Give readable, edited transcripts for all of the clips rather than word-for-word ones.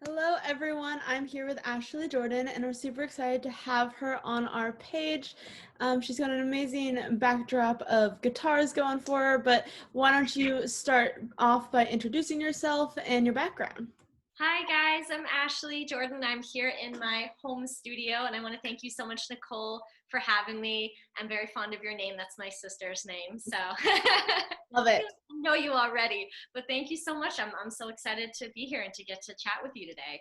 Hello, everyone. I'm here with Ashley Jordan, and we're super excited to have her on our page. She's got an amazing backdrop of guitars going for her, but why don't you start off by introducing yourself and your background? Hi guys, I'm Ashley Jordan. I'm here in my home studio and I want to thank you so much, Nicole, for having me. I'm very fond of your name. That's my sister's name. So I Love it. know you already, but thank you so much. I'm so excited to be here and to get to chat with you today.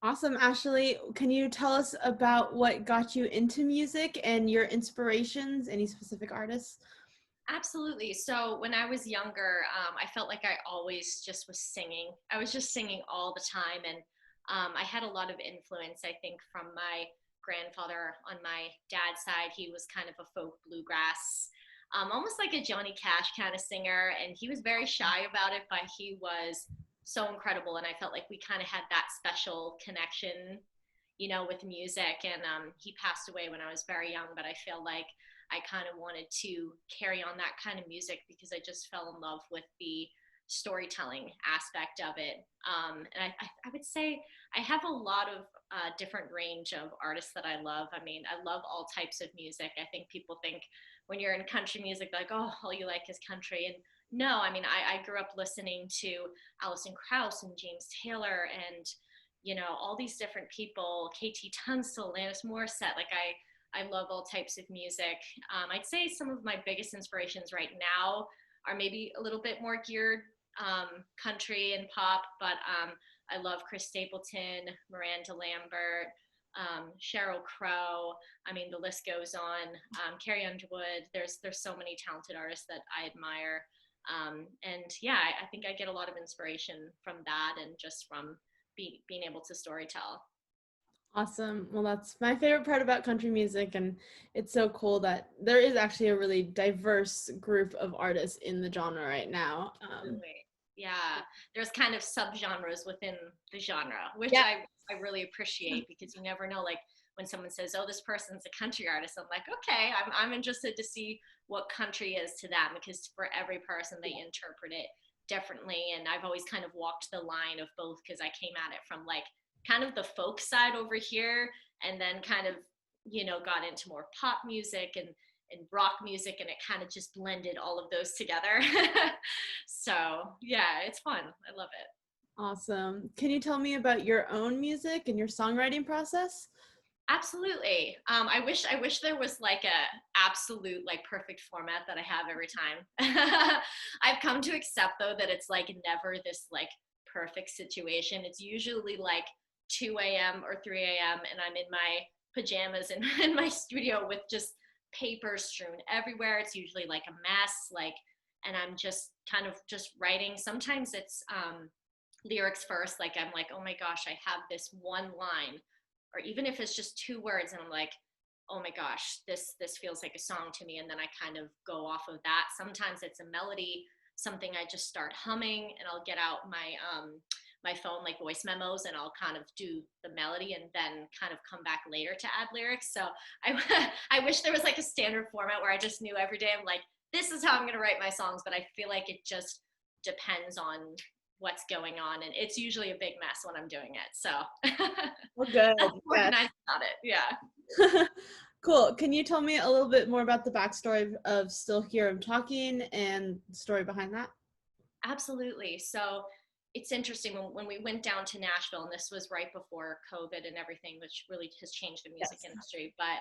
Awesome, Ashley. Can you tell us about what got you into music and your inspirations, any specific artists? Absolutely. So when I was younger, I felt like I always just was singing. I was just singing all the time. And I had a lot of influence, I think, from my grandfather on my dad's side. He was kind of a folk bluegrass, almost like a Johnny Cash kind of singer. And he was very shy about it, but he was so incredible. And I felt like we kind of had that special connection, with music. And he passed away when I was very young, but I feel like I kind of wanted to carry on that kind of music because I just fell in love with the storytelling aspect of it. And I would say I have a lot of different range of artists that I love. I mean, I love all types of music. I think people think when you're in country music, like, oh, all you like is country. And no, I mean, I grew up listening to Alison Krauss and James Taylor and, all these different people, KT Tunstall, Alanis Morissette. I love all types of music. I'd say some of my biggest inspirations right now are maybe a little bit more geared country and pop, but I love Chris Stapleton, Miranda Lambert, Sheryl Crow. I mean, the list goes on. Carrie Underwood. There's so many talented artists that I admire. And yeah, I think I get a lot of inspiration from that and just from being able to storytell. Awesome. Well, that's my favorite part about country music, and it's so cool that there is actually a really diverse group of artists in the genre right now. Absolutely. Yeah. There's kind of subgenres within the genre, which Yeah, I really appreciate because you never know, like when someone says, oh, this person's a country artist, I'm like, okay, I'm interested to see what country is to them because for every person they interpret it differently. And I've always kind of walked the line of both because I came at it from like kind of the folk side over here and then kind of, got into more pop music and rock music and it kind of just blended all of those together. So yeah, it's fun. I love it. awesome. Can you tell me about your own music and your songwriting process? Absolutely. I wish there was like a absolute like perfect format that I have every time. I've come to accept though that it's like never this like perfect situation. It's usually like 2 a.m. or 3 a.m. and I'm in my pajamas in my studio with just paper strewn everywhere. It's usually like a mess, like, and I'm just kind of just writing. Sometimes it's lyrics first, like I'm like, oh my gosh, I have this one line or even if it's just 2 words and I'm like, oh my gosh, this feels like a song to me, and then I kind of go off of that. Sometimes it's a melody, something I just start humming and I'll get out my phone like voice memos and I'll kind of do the melody and then kind of come back later to add lyrics. So I I wish there was like a standard format where I just knew every day I'm like, this is how I'm going to write my songs, but I feel like it just depends on what's going on and it's usually a big mess when I'm doing it. So Oh, good. Yes. organized about it. Yeah, Cool. Can you tell me a little bit more about the backstory of Still Here I'm Talking and the story behind that? absolutely. So it's interesting when we went down to Nashville, and this was right before COVID and everything, which really has changed the music Yes. industry. But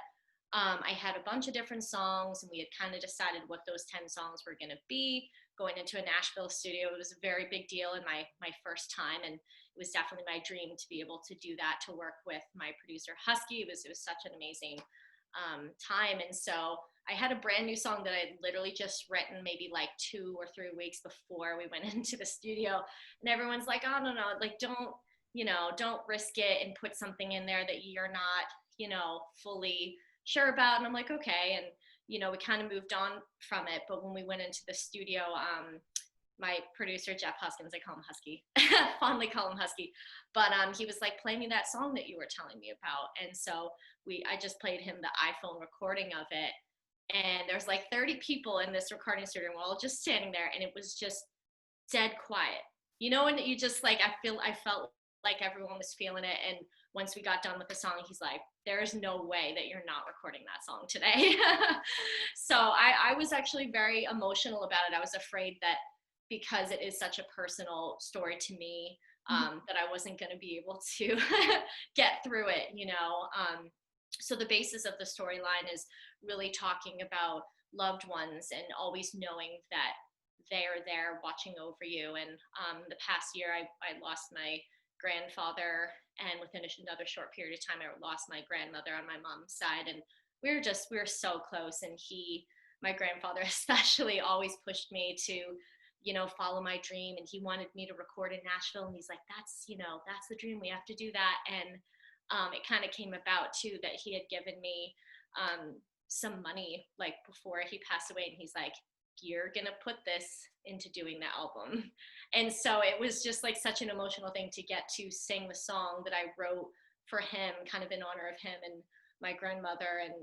I had a bunch of different songs, and we had kind of decided what those 10 songs were going to be. Going into a Nashville studio, it was a very big deal in my first time, and it was definitely my dream to be able to do that, to work with my producer Husky. It was such an amazing time. And so I had a brand new song that I'd literally just written maybe like 2 or 3 weeks before we went into the studio. And everyone's like, oh, no, no, like don't risk it and put something in there that you're not, fully sure about. And I'm like, okay. And, we kind of moved on from it. But when we went into the studio, my producer Jeff Huskins, I call him Husky, fondly call him Husky, but he was like, play me that song that you were telling me about. And so I just played him the iPhone recording of it, and there's like 30 people in this recording studio, and we're all just standing there, and it was just dead quiet. And you just like I felt like everyone was feeling it. And once we got done with the song, he's like, there is no way that you're not recording that song today. So I was actually very emotional about it. I was afraid that because it is such a personal story to me, that I wasn't going to be able to get through it, you know. So the basis of the storyline is really talking about loved ones and always knowing that they're there watching over you. And the past year, I lost my grandfather, and within another short period of time, I lost my grandmother on my mom's side. And we were so close. And my grandfather especially, always pushed me to, you know, follow my dream. And he wanted me to record in Nashville. And he's like, that's, you know, that's the dream. We have to do that. And it kind of came about too that he had given me some money like before he passed away. And he's like, you're going to put this into doing the album. And so it was just like such an emotional thing to get to sing the song that I wrote for him, kind of in honor of him and my grandmother. And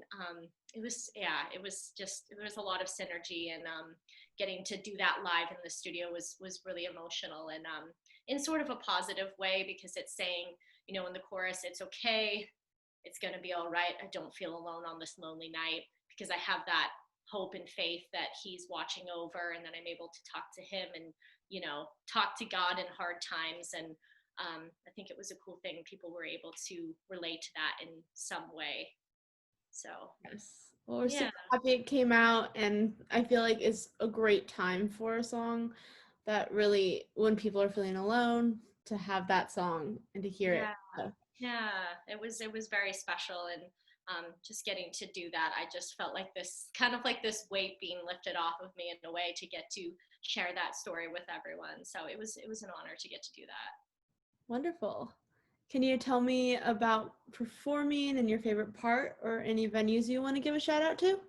it was, yeah, it was just, there was a lot of synergy. And getting to do that live in the studio was really emotional, and in sort of a positive way, because it's saying, you know, in the chorus, it's okay, it's going to be all right. I don't feel alone on this lonely night, because I have that hope and faith that he's watching over, and then I'm able to talk to him and, you know, talk to God in hard times. And I think it was a cool thing. People were able to relate to that in some way. So, Yes. Well, we're yeah. super happy it came out, and I feel like it's a great time for a song that really, when people are feeling alone, to have that song and to hear it. Yeah. So Yeah, it was very special. And just getting to do that, I just felt like this kind of like this weight being lifted off of me in a way, to get to share that story with everyone. So it was an honor to get to do that. wonderful. Can you tell me about performing and your favorite part, or any venues you want to give a shout out to?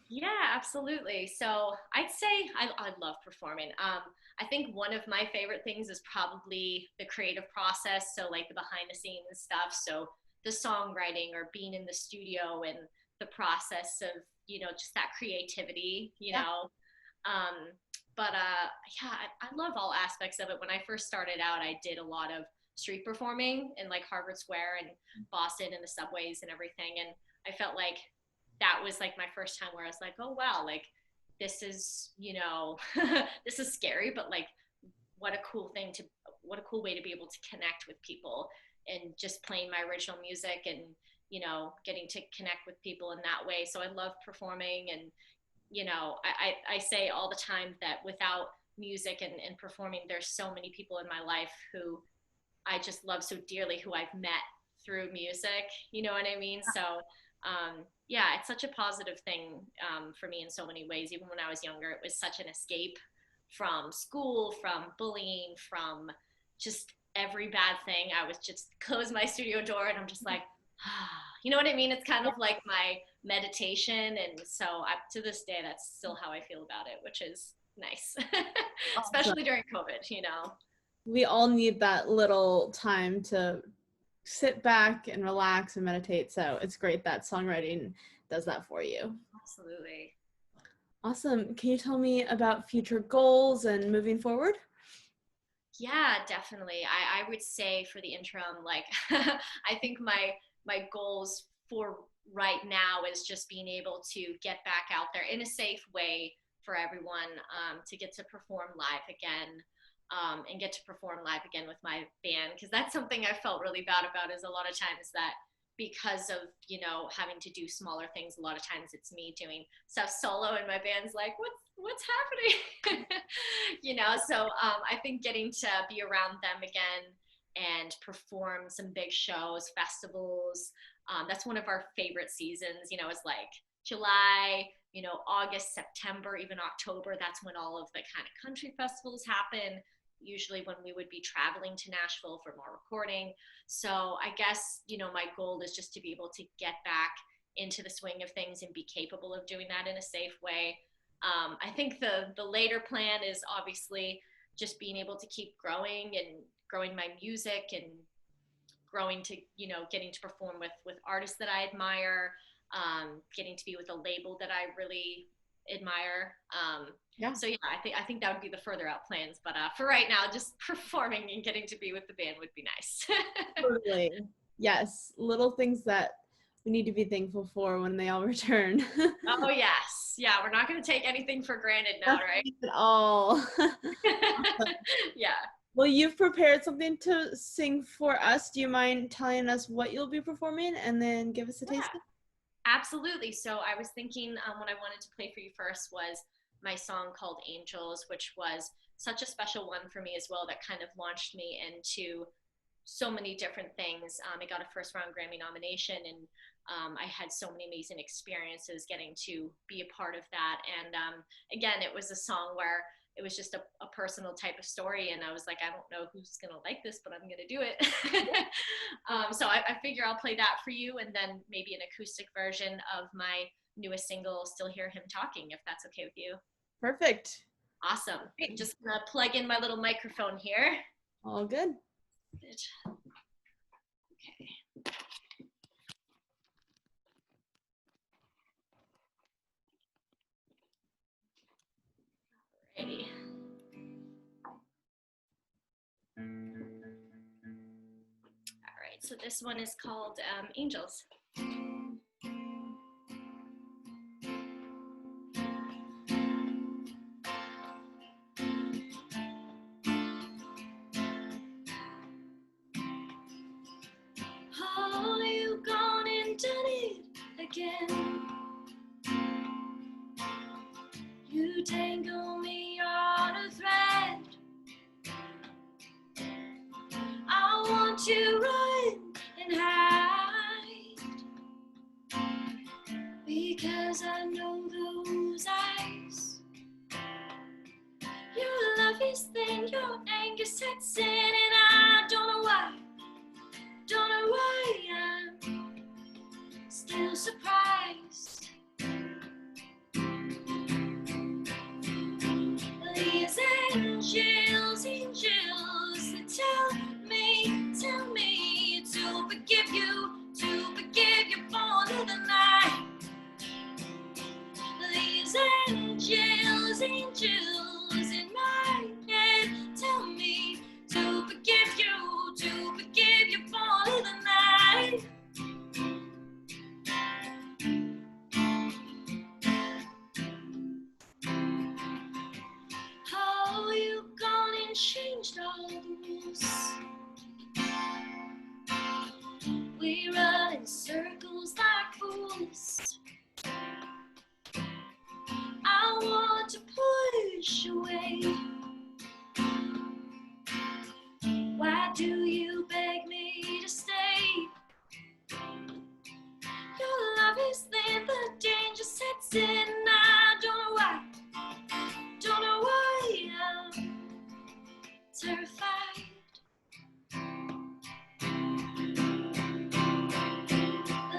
Yeah, absolutely. So I'd say I love performing. I think one of my favorite things is probably the creative process. So, like the behind the scenes stuff. So, the songwriting, or being in the studio, and the process of, you know, just that creativity, you Yeah. know. Um, but yeah, I love all aspects of it. When I first started out, I did a lot of street performing in like Harvard Square and Boston, and the subways and everything. And I felt like that was like my first time where I was like, oh wow, like this is, you know, this is scary, but like what a cool thing to, what a cool way to be able to connect with people, and just playing my original music, and, you know, getting to connect with people in that way. So I love performing. And, you know, I say all the time that without music and performing, there's so many people in my life who I just love so dearly, who I've met through music. You know what I mean? So, yeah, it's such a positive thing for me in so many ways. Even when I was younger, it was such an escape from school, from bullying, from just every bad thing. I was just close my studio door, and I'm just like, you know what I mean? It's kind of like my meditation. And so to this day, that's still how I feel about it, which is nice, Awesome. especially during COVID, you know? We all need that little time to sit back and relax and meditate. So it's great that songwriting does that for you. Absolutely. Awesome. Can you tell me about future goals and moving forward? Yeah, definitely. I would say for the interim, like I think my goals for right now is just being able to get back out there in a safe way for everyone, to get to perform live again, and get to perform live again with my band, because that's something I felt really bad about. Is a lot of times that, because of, you know, having to do smaller things, a lot of times it's me doing stuff solo, and my band's like, what's happening? You know. So I think getting to be around them again and perform some big shows, festivals, that's one of our favorite seasons. You know, is like July, you know, August, September, even October. That's when all of the kind of country festivals happen, usually when we would be traveling to Nashville for more recording. So I guess, you know, my goal is just to be able to get back into the swing of things and be capable of doing that in a safe way. I think the later plan is obviously just being able to keep growing and growing my music, and growing to, you know, getting to perform with artists that I admire, getting to be with a label that I really admire. Yeah, So yeah, I think that would be the further out plans. But for right now, just performing and getting to be with the band would be nice. totally. Yes, little things that we need to be thankful for when they all return. Oh yes, yeah. We're not going to take anything for granted now, right? Nothing at all. Yeah. Well, you've prepared something to sing for us. Do you mind telling us what you'll be performing and then give us a Yeah. taste? Absolutely. So I was thinking what I wanted to play for you first was my song called Angels, which was such a special one for me as well that kind of launched me into so many different things. I got a first round Grammy nomination, and I had so many amazing experiences getting to be a part of that. And again, it was a song where it was just a personal type of story, and I was like, I don't know who's gonna like this, but I'm gonna do it. So I figure I'll play that for you, and then maybe an acoustic version of my newest single, Still Hear Him Talking, if that's okay with you. Perfect. Awesome. I'm Great. just gonna plug in my little microphone here. All good. Good. Okay. Alrighty. All right, so this one is called Angels. Oh, you gone and done it again. You tangle me on a thread. I want to run and hide because I know those eyes. Your love is thin, your anger sets in, and I don't know why. Don't know why I'm still surprised. These angels, angels that tell me to forgive you for another night. These angels, angels in my head tell me to forgive you for another night. Oh, you've gone and changed all the rules. We run in circles like fools. I want to push away. Why do you beg me to stay? Your love is thin, the danger sets in. I don't know why I'm terrified.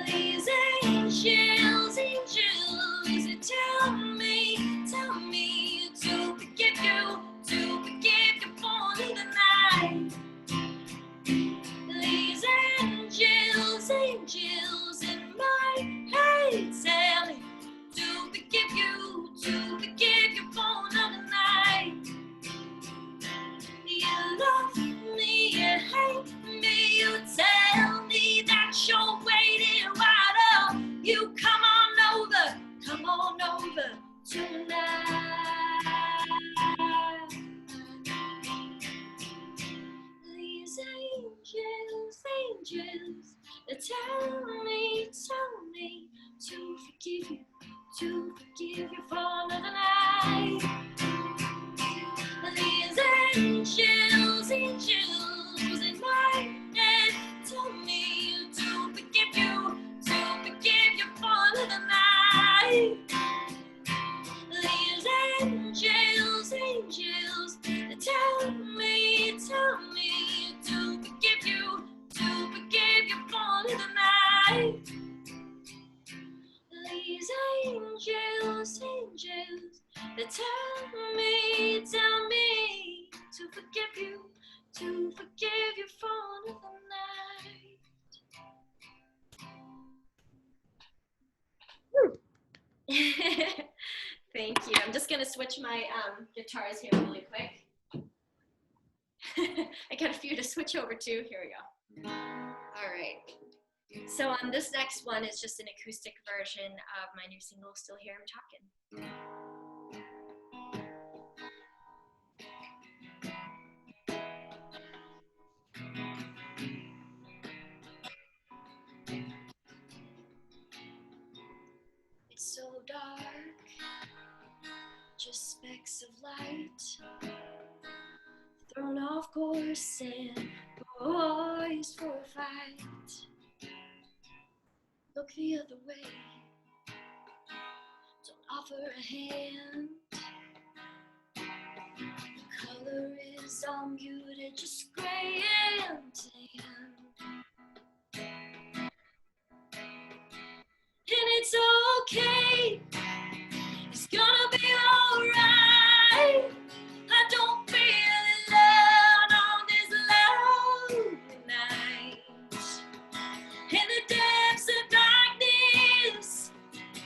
These angels, angels, they tell me to forgive you for another night. These angels, angels in my head tell me to forgive you for another night. You love me, you hate me, you tell me that you're waiting. Why don't you come on over tonight? These angels, angels, they tell me to forgive you for another night. These angels, angels in my head tell me to forgive you for another night. These angels, angels, they tell me to forgive you for another night. These angels, angels, they tell me to forgive you for another night. switch my guitars here really quick. I got a few to switch over to. Here we go. All right. So this next one is just an acoustic version of my new single, Still Hear Him Talking. It's so dark, just specks of light, thrown off course and poised for a fight. Look the other way, don't offer a hand. The color is all muted, just gray and tan. And it's okay, it's gonna be alright. I don't feel alone on this lonely night. In the depths of darkness,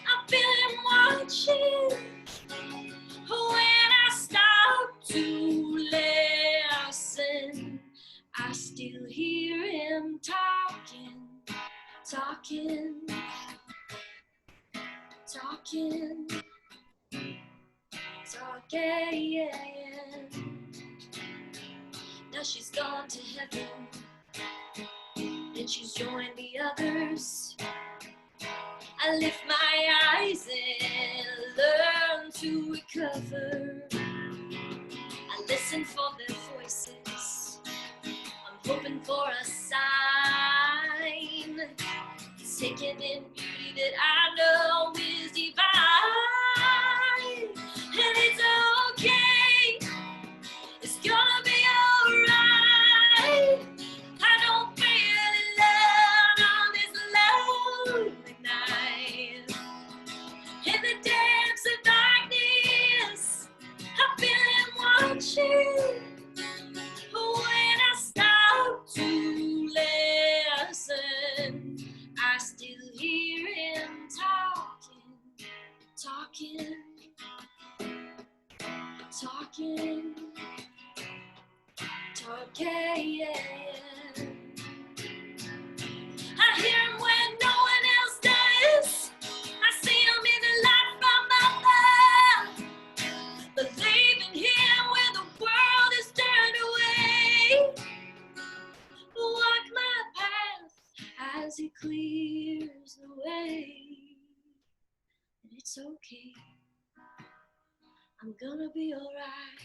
I'm feeling watching. When I stop to listen, I still hear him talking, talking. Talking, talking. Now she's gone to heaven, and she's joined the others. I lift my eyes and learn to recover. I listen for their voices, I'm hoping for a sign. It's taken in beauty that I know is divine. And it's okay, it's gonna be alright. I don't feel alone on this lonely night. In the depths of darkness, I'm feeling watching. When I stop to listen, I still hear him talking, talking, talking, talking. I hear him when no one else does. I see him in the light from above, believing him when the world is turned away. Walk my path as he clears the way. And it's okay, I'm gonna be alright.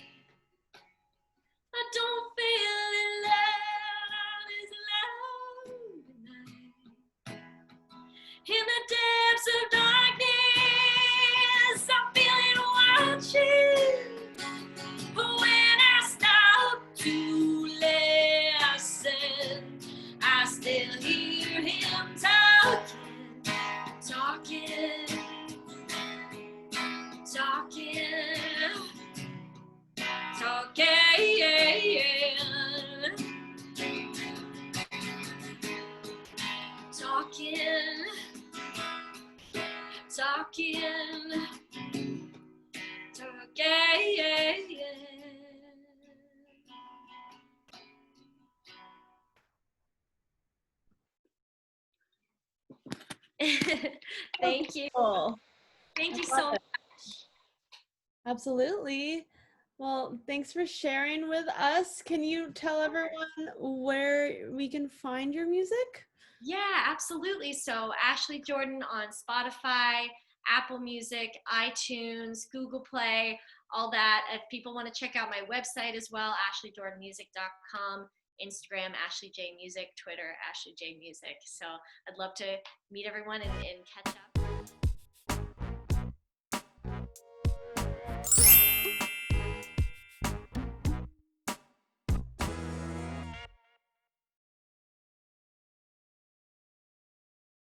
I don't feel alone on this lonely night. In the depths of darkness, I'm feeling watching. When I stop to listen, I still hear him talking, talking, talking, talking, talking, talking. Thank you. Cool. Thank you I love so much. Absolutely. Well, thanks for sharing with us. Can you tell everyone where we can find your music? Yeah, absolutely. So Ashley Jordan on Spotify, Apple Music, iTunes, Google Play, all that. If people want to check out my website as well, ashleydordanmusic.com, Instagram, Ashley J Music, Twitter, Ashley J Music. So I'd love to meet everyone and catch up.